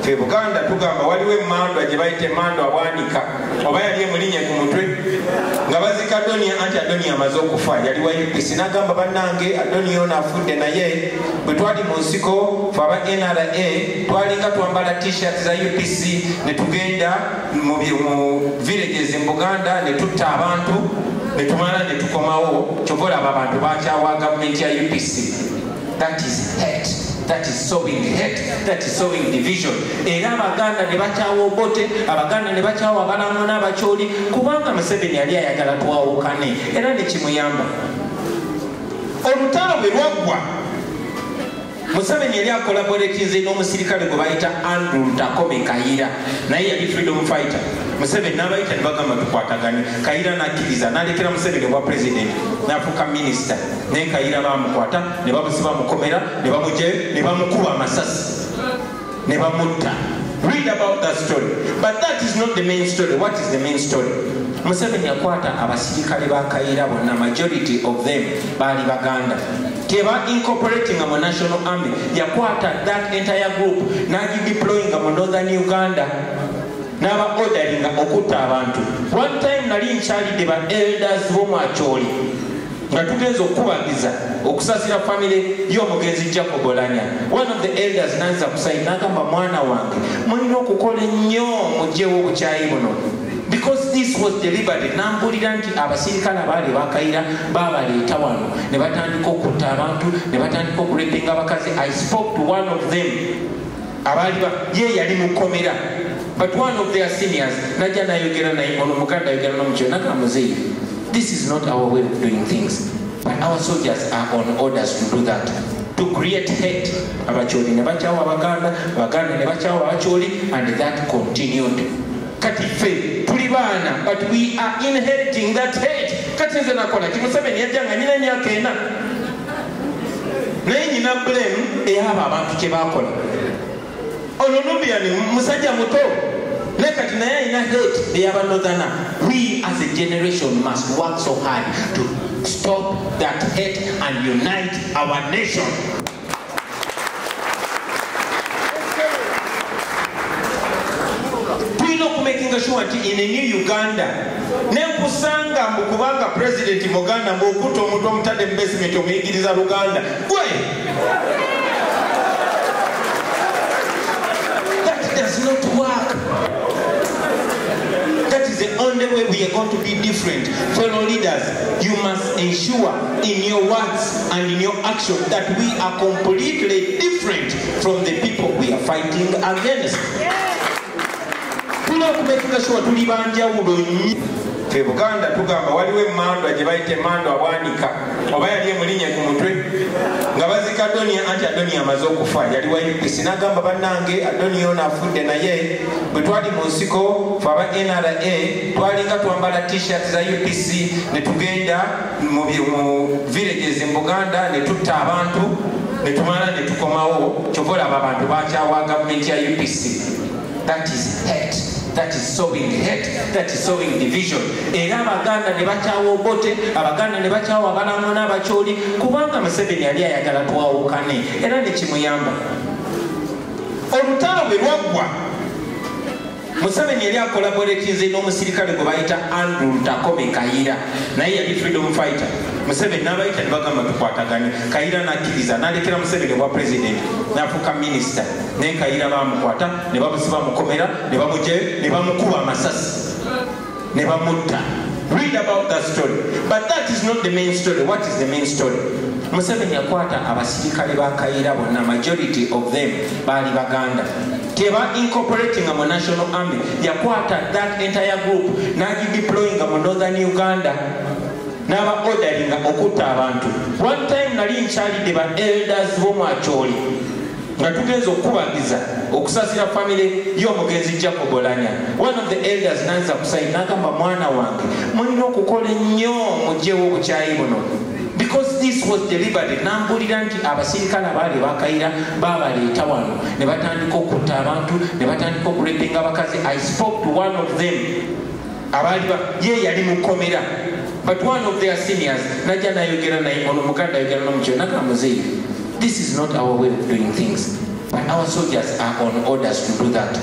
fe Buganda tugamba waliwo emmandwa gye bayita emmandwa abwanika oba yali emulinye ku mutwe nga bazika Adonia anti Adonia amaze okufa yali wa UPC n'agamba bannange Adonia ono afudde naye bwe twali mu nsiko fe aba NRA twalinga twambala t-shirt za UPC ne tugenda mu villages mu Buganda ne tutta abantu ne tumala ne tukomawo kyovola abo abantu bakyawa gavumenti ya UPC. That is hate. That is sowing hate. That is sowing division. Era Abaganda ne bakyawa Obote, Abaganda ne bakyawa Abalamu n'Abakyoli kubanga Museveni yali ayagala twawukane era ne kimuyamba. Olutalo bwe lwaggwa Museveni yali akolaboratinze n'omusirikale gwe bayita Andrew Takome Kayiira naye yali freedom fighter. Museveni n'abayita ne bagamba tukwatagane. Kayiira n'akkiriza n'alekera Museveni obwa president n'afuuka minisita naye Kayiira baamukwata ne bamusiba mukomera ne bamugye ne bamukuba amasasi ne bamutta. Read about that story. But that is not the main story. What is the main story? Museveni yakwata abasirikale ba Kayiira bonna, majority of them baali Baganda. Teba incorporating a national army. Yakwata that entire group n'agideploying mu northern Uganda. N'aba ordering okutta abantu. One time nali nkyalidde ba elders b'Omwakyoli nga tugenza okubagiza okusasira family y'omugenzi Jacob Olanya. One of the elders n'anza kusayira n'agamba mwana wange mulina okukola ennyo mugyewo obukyayi buno. Because this was deliberate. Nambulira nti abasirikale abaali bakaira babaleeta wano ne batandika okutta abantu ne batandika okurepinga abakazi. I spoke to one of them abaali ye yali mukomera. But one of their seniors, Naja Nayogera Naimono Mukanda Yogera Nomuchonaka Muzi, this is not our way of doing things. But our soldiers are on orders to do that. To create hate. Abacholi Nebachawa Baganda, Baganda Nebachawa Acholi, and that continued. Katife, Pulibana, but we are inheriting that hate. Katinzana Kola, Kimusabeni Yajanga, Nina Nyakena. Nina blame, they have about Kebakola. Ononubiani musajja muto nekati naye ina hate they have northern. We as a generation must work so hard to stop that hate and unite our nation. Making sure that in a new Uganda nekusanga mbukubanga president Muganda mbukuto omuntu omutadde investment omuyigiriza Luganda does not work. That is the only way we are going to be different. Fellow leaders, you must ensure in your words and in your action that we are completely different from the people we are fighting against. We don't make sure to live on fe Buganda tugamba waliwo emmandwa gye bayita emmandwa abwanika oba yali emulinye ku mutwe nga bazika Adonia anti Adonia amaze okufa yali wa UPC n'agamba bannange Adonia ono afudde naye bwe twali mu nsiko fe aba NRA twalinga twambala t-shirt za UPC ne tugenda mu villages mu Buganda ne tutta abantu ne tumala ne tukomawo kyovola abo abantu bakyawa gavumenti ya UPC. That is hate. That is sowing hate. That is sowing division. Era Abaganda ne bakyawa Obote, Abaganda ne bakyawa Abalamu n'Abakyoli kubanga Museveni yali ayagala twawukane era ne kimuyamba. Olutalo bwe lwaggwa Museveni yali akolaboratinze n'omusirikale gwe bayita Andrew Takome Kayiira naye yali freedom fighter. Museveni n'abayita ne bagamba tukwatagane. Kayiira n'akkiriza n'alekera Museveni obwa president n'afuuka minisita naye Kayiira baamukwata ne bamusiba mukomera ne bamugye ne bamukuba amasasi ne bamutta. Read about that story. But that is not the main story. What is the main story? Museveni yakwata abasirikale ba Kayiira bonna, majority of them baali Baganda. Teba incorporating a national army. Yakwata that entire group n'agideploying mu northern Uganda. N'aba ordering okutta abantu. One time nali nkyalidde ba elders b'Omwakyoli nga tugenza okubagiza okusasira family y'omugenzi Jacob Olanya. One of the elders n'anza kusayira n'agamba mwana wange mulina okukola ennyo mugyewo obukyayi buno. Because this was deliberate. Nambulira nti abasirikale abaali bakaira babaleeta wano ne batandika okutta abantu ne batandika okurepinga abakazi. I spoke to one of them abaali ye yali mukomera. But one of their seniors, Naja Nayogera Naimono Mukanda Yogera Nomuchonaka Muzi, this is not our way of doing things. But our soldiers are on orders to do that,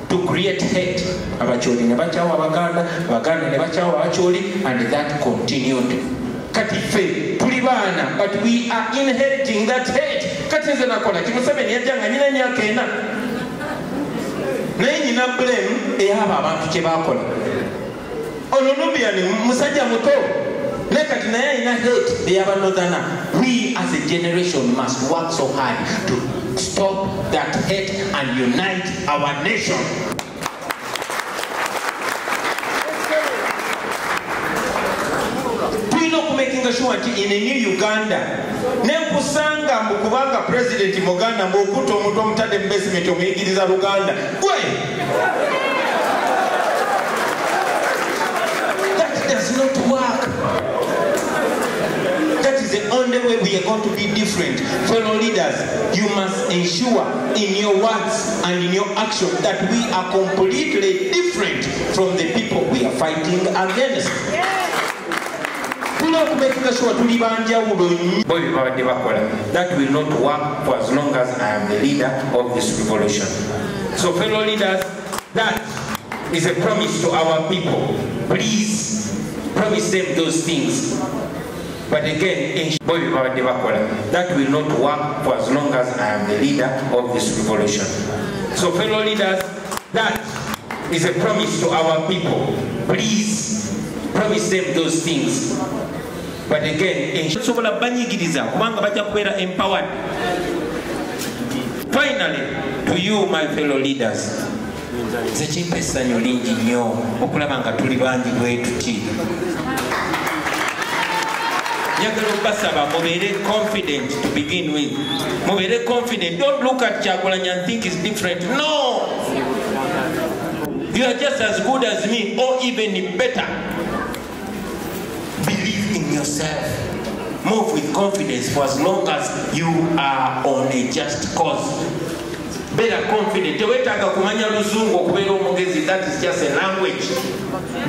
to create hate. Abacholi ne bachawa Abaganda, Abaganda ne bachawa Abacholi, and that continued. Katife tulibana, but we are inheriting that hate. Katinze nakola Museveni yajanga nyina myaka ena naye nyina blame eyaba abantu kye bakola. Ono Nubian musajja muto nekati naye ayina hate eyaba Northerner. We as a generation must work so hard to stop that hate and unite our nation. Making sure in a new Uganda nekusanga mbukubanga president Muganda mbukuto omuntu omutadde investment omuyigiriza Luganda gwe. That does not work. That is the only way we are going to be different. Fellow leaders, you must ensure in your words and in your action that we are completely different from the people we are fighting against. That will not work for as long as I am the leader of this revolution. So fellow leaders, that is a promise to our people. Please promise them those things. But again, that will not work for as long as I am the leader of this revolution. So fellow leaders, that is a promise to our people. Please promise them those things. But again, empowered. Finally, to you, my fellow leaders, confident to begin with. Confident. Don't look at Kyagulanyi and think it's different. No! You are just as good as me, or even better. Believe in yourself. Move with confidence for as long as you are on a just cause. Better confident. That is just a language.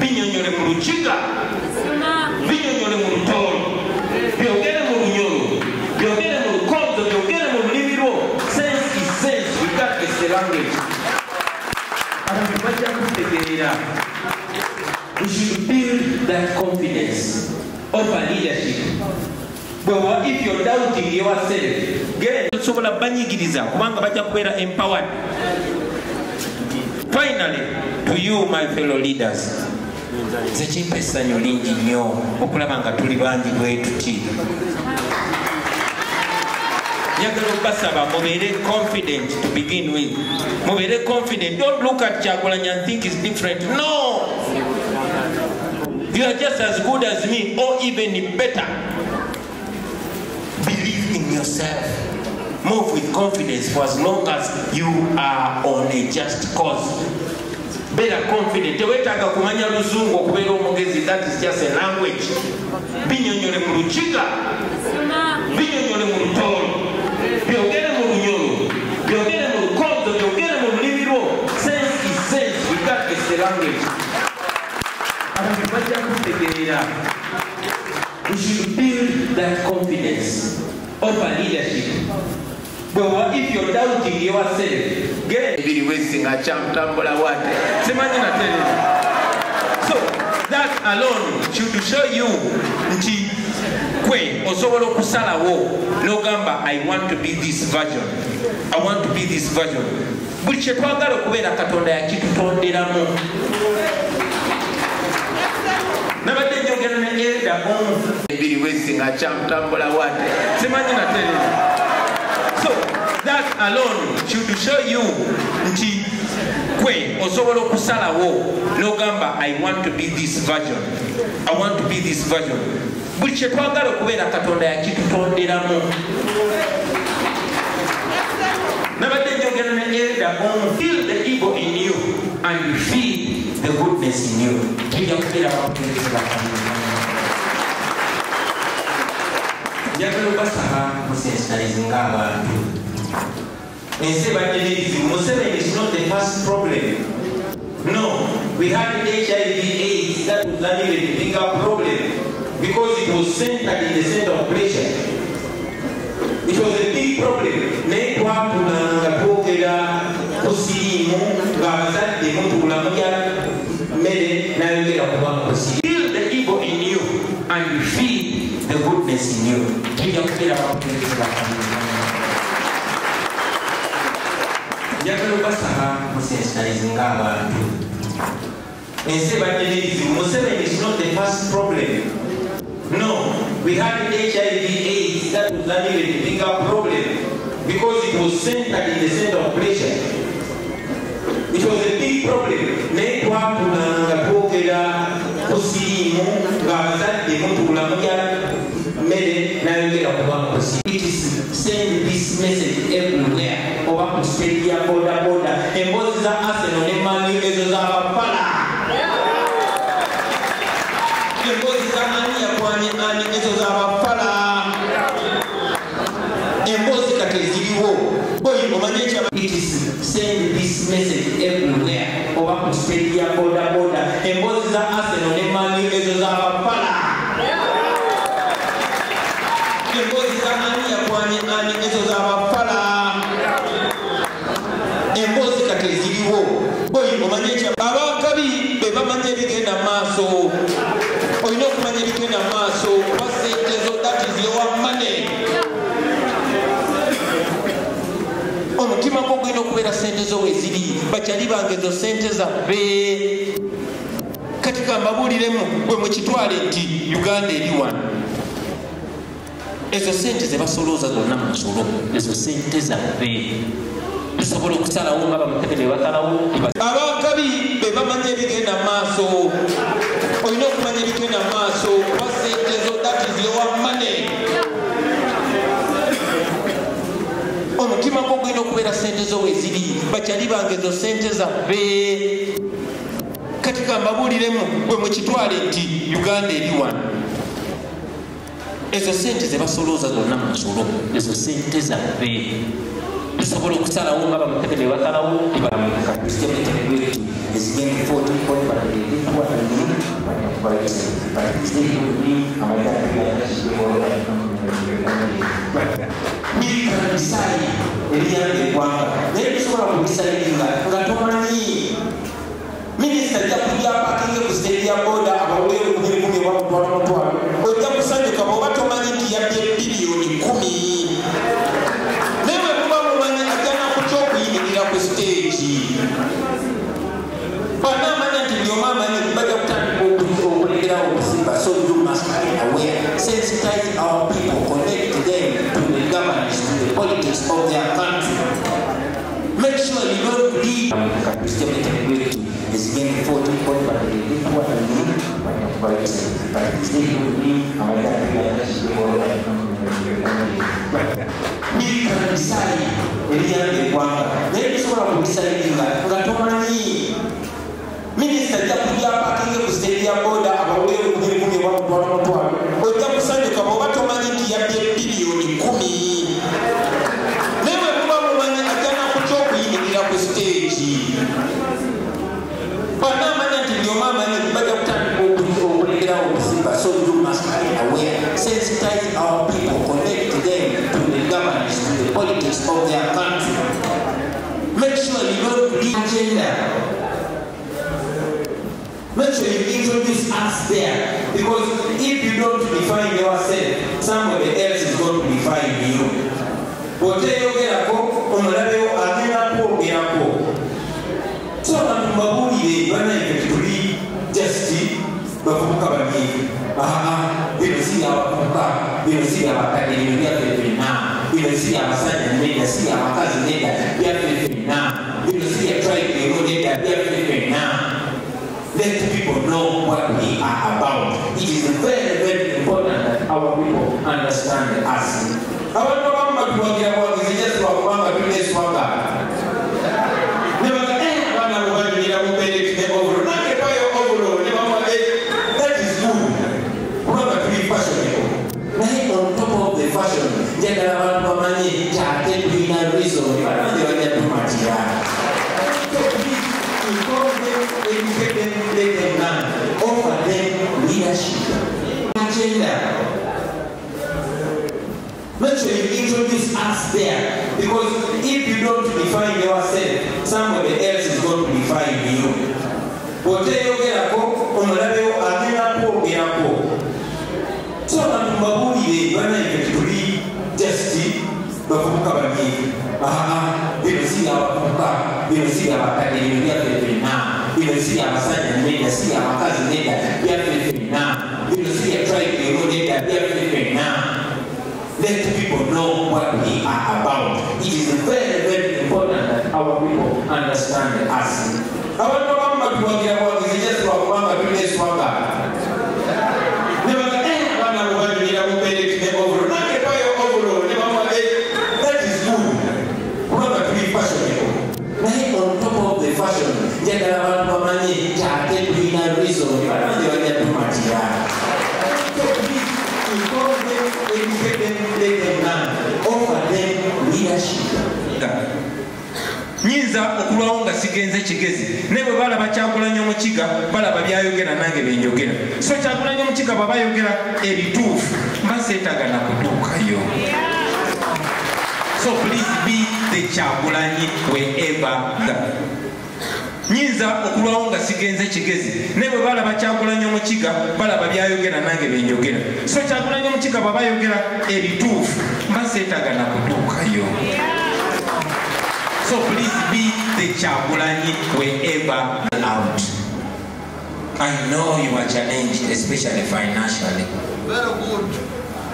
Binyonyole mu Lukiga, binyonyole mu Lutoro, byogere mu Lunyoro, byogere mu Lukonzo, byogere mu Lulibiro. Sense is sense, regardless the language. We should build that confidence of a leadership. But if you're doubting yourself, get empowered. Finally, to you, my fellow leaders, confident to begin with. Confident. Don't look at Kyagulanyi and think it's different. No! You are just as good as me, or even better. Believe in yourself. Move with confidence for as long as you are on a just cause. Better confident. That is just a language. Binyonyole mu Lukiga, binyonyole mu Lutoro, byogere mu Lunyoro, byogere mu Lukonzo, byogere mu Lulibiro. Sense is sense, regardless the language. We should build that confidence of a leadership. But if you're doubting yourself, get so that alone should show you I want to be this version. I want to be this version. So that alone should show you I want to be this version. I want to be this version. Feel the evil in you and feed the goodness in you. Museveni is not the first problem. No, we had HIV/AIDS. That was not even a bigger problem because it was centered in the center of pressure. It was a big problem. kusiriimu ng'abazadde mutuula mulya mmere n'ayogera kubanga kusiriimu. Feel the evil in you and you feel the goodness in you. Tujja kubeera bakutegeeza bakamira. Njagala obasaba musensitalize ng'abantu. Ensi ebadde n'ebizibu. Museveni is not the first problem. No, we had HIV/AIDS. That was not even a bigger problem because it was centered in the center of pressure. It was a big problem. Naye twatulanga twogera kusiriimu ng'abazadde mutuula mulya mmere n'ayogera kubanga kusiriimu. It is send this message everywhere. Oba ku stage ya bodaboda emboozi za Arsenal ne Man U ezo z'abapala. Emboozi za ani yakwanye ani ezo z'abapala. Emboozi kati eziriwo. It is send this message everywhere. Oba ku stage ya bodaboda emboozi za Arsenal ne Man U ezo z'abapala. Emboozi za ani yakwanye ani ezo z'abapala. Emboozi kati eziriwo. Omanye ekyo abakabi be bamanya ebigenda mu maaso. Olina okumanya ebigenda mu maaso kuba sente zo, that is your money. Omutima gwo gulina okubeera sente zo weziri. Bakyali bange ezo sente zaffe. Kati kambabuuliremu bwe mukitwale nti Uganda eri wano. Ezo sente ze basolooza zonna mu nsolo. Ezo sente zaffe. Tusobola okusalawo nga bamutegere basalawo. Abakabi be bamanya ebigenda mu maaso. Olina okumanya ebigenda mu maaso kuba sente zo, that is your money. Omutima gwo gulina okubeera sente zo weziri. Bakyali bange ezo sente zaffe. Kati kambabuuliremu bwe mukitwale nti Uganda eri wano. Ezo sente ze basolooza zonna mu nsolo. Ezo sente zaffe. Tusobola okusalawo nga bamutegere basalawo. Bisaayi eriyamba eggwanga naye tusobola kubisayiringa nga tomanyi. Minisita ajja kujja apakinge ku stage ya boda abawere kubirikumi bamutwala. Ojja kusanyuka bw'oba tomanyi nti yadde biliyoni 10. Naye bwe muba mumanyi ajjana kutya okuyimirira ku stage. Bana amanya nti byoma amanyi bajja kutandika okulegerawo okusimba. So you must be aware. Sensitize our people, connect them to the governance, to the politics of their country. Make sure you don't leave. It's been 40 Bisaayi eriyamba eggwanga naye tusobola kubisayiringa nga tomanyi. Minisita ajja kujja apakinge ku stage ya boda abawere kubirikumi bamutwala. Ojja kusanyuka bw'oba tomanyi nti yadde biliyoni 10. Naye bwe muba mumanyi ajjana kutya okuyimirira ku stage. Bana amanya nti byoma amanyi bajja kutandika okulegerawo okusimba. So you must be aware. Sensitize our people, connect them to the governance, to the politics of their country. Make sure you don't leave agenda. Make sure you introduce us there, because if you don't define yourself, somebody else is going to define you. Oteyogerako omulabewo agenda kwogerako. So abantu mbabuulire bannayfe tuli just bavubuka banyiivu. Bino si abavubuka, bino si abakadde, bino byaffe ffenna. Bino si abasajja nedda, si abakazi nedda, byaffe ffenna. Bino si tribe ero nedda, byaffe ffenna. Let people know what we are about. It is very, very important that our people understand us. Abantu abamu batuwagira bwagizi just lwakubanga tuneswaga. Ne baga abaana bwebanyumira mu beereti ne overall. Nange payo overall ne bamuga that is good. Kubanga tuli fashionable. Naye on top of the fashion, njagala abantu bamanye nti ate tulina reason banange bajja tumatira. Educate them, let them learn, offer them leadership. Agenda. Make sure you introduce us there. Because if you don't define yourself, somebody else is going to define you. So I'm babuli bana ikituli testi bavuka bani binasi abakuka binasi abakadiri ya fefina binasi abasanya nenda si abakazi nenda ya fefina binasi ya tribe nenda ya fefina. Let people know what we are about. It is very, very important that our people understand us. I want to know what we are about. It's just what we are doing. It's what we are doing. That is good. We are to be fashionable. Now on top of the fashion, there are a money to be a reason. I don't know too much here. So please, inform them, educate them, let them learn, offer them leadership. Nyinza okulwawo nga sigenze kigezi ne bwe balaba Kyagulanyi Omukiga balaba byayogera nange benjogera. So Kyagulanyi Omukiga baba yogera ebituufu mbaseetaga na kutuukayo. So please be the Kyagulanyi wherever that. Nyinza okulwawo nga sigenze kigezi ne bwe balaba Kyagulanyi Omukiga balaba byayogera nange benjogera. So Kyagulanyi Omukiga baba yogera ebituufu mbaseetaga na kutuukayo. So please be the Kyagulanyi wherever out. I know you are challenged, especially financially. Very good.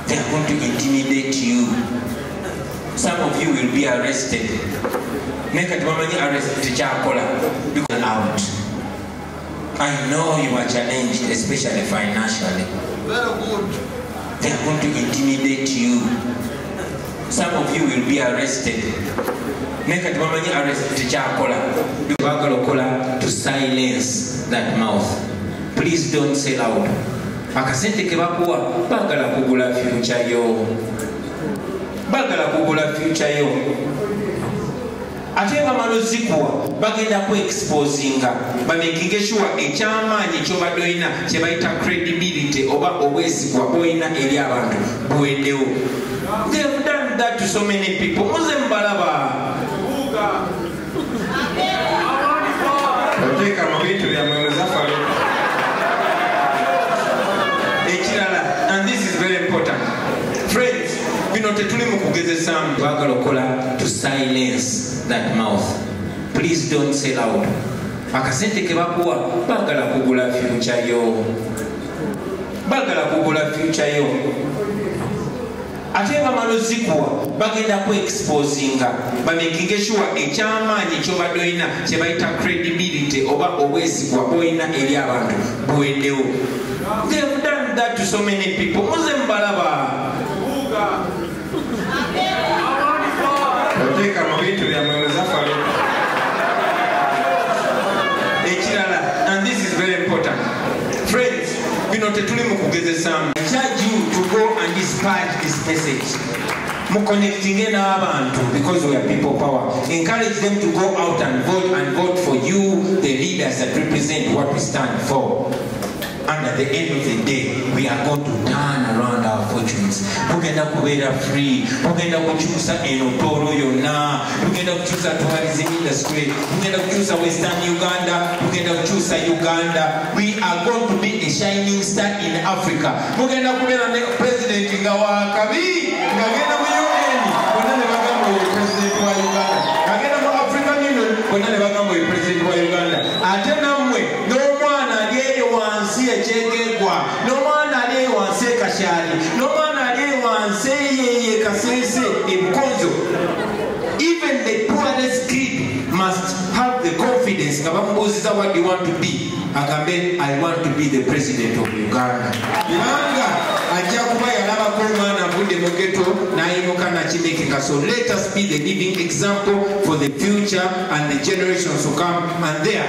They are going to intimidate you. Some of you will be arrested. Make a woman arrested because out. I know you are challenged, especially financially. Very good. They are going to intimidate you. Some of you will be arrested. Make a woman arrested to silence that mouth. Please don't say loud. Akasente kebakuwa bagala kugula future yo. Bagala kugula future yo. Ate bamalo zikuwa bagenda ku exposinga bamaking sure ekyamaanyi kyobadde olina kye bayita credibility oba obwesigwa bwolina eri abantu buweddewo. They have done that to so many people. Muze mbalaba. And this is very important. Friends, to silence that mouth. Please don't say loud. Akasente kebakuwa bagala kugula future yo. Bagala kugula future yo. Ate bamalo zikuwa bagenda ku exposinga bamaking sure ekyamaanyi kyobadde olina kye bayita credibility oba obwesigwa bwolina eri abantu buweddewo. They have done that to so many people. Muze mbalaba. And this is very important. Friends, I charge you to go and dispatch this message. Because we are people power. Encourage them to go out and vote for you, the leaders that represent what we stand for. And at the end of the day, we are going to turn around our fortunes. Tugenda kubeera free. Tugenda kukyusa enotoro yonna. Tugenda kukyusa tourism industry. Tugenda kukyusa Western Uganda. Tugenda kukyusa Uganda. We are going to be a shining star in Africa. Tugenda kubeera ne president nga wakabi. Ngagenda mu UN. Bonna ne bagamba ye president wa Uganda. Ngagenda mu African Union. Bonna ne bagamba ye president wa Uganda. Ate nammwe n'omwana ali wansi ekyegegwa n'omwana ali wansi ekashali n'omwana ali wansi eyeye kasese ebukonzo. Even the poorest kid must have the confidence nga bamubuuziza what you want to be agambe I want to be the president of Uganda. Kubanga ajja kuba yalabako omwana avudde mu ghetto n'ayimuka nakimekeka. So let us be the living example for the future and the generations to come, and there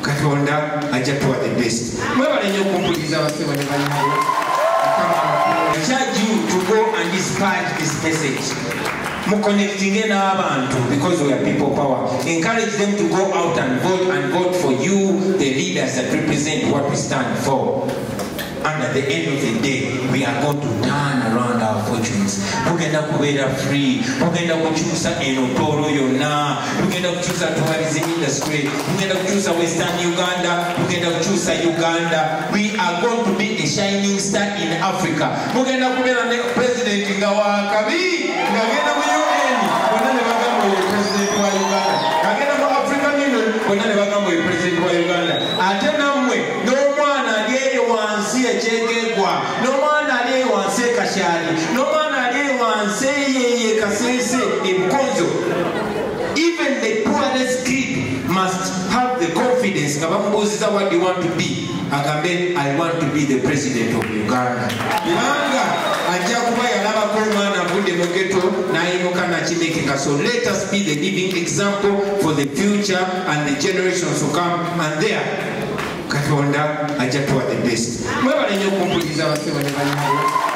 Katonda ajja tuwa the best. Mwebale nnyo okumpuliriza abasebo ne bannaayo. I charge you to go and dispatch this message. Muconnecting n'abantu because we are people power. Encourage them to go out and vote for you, the leaders that represent what we stand for. And at the end of the day, we are going to turn around our fortunes. bugenda kubeera free, bugenda kukyusa eno Tooro yonna, bugenda kukyusa tourism industry, bugenda kukyusa Western Uganda, bugenda kukyusa Uganda. We are going to be a shining star in Africa. Bugenda kubeera ne president nga wakabi ngagenda mu UN bonna ne bagamba ye president wa Uganda, ngagenda mu African Union bonna ne bagamba ye president wa Uganda. Ate nammwe n'omwana ali eyo wansi ekyegegwa, n'omwana ali eyo wansi ekashali, n'omwana ali eyo wansi eyeye kasese ebukonzo. Even the poorest kid must have the confidence nga bamubuuziza what do you want to be, agambe I want to be the president of Uganda. Kubanga ajja kuba yalabako omwana avudde mu ghetto n'ayimuka nakimekinga. So let us be the living example for the future and the generations to come, and there Katonda ajja tuwa the best. Mwebale nnyo okumpuliriza abasebo ne banyabo.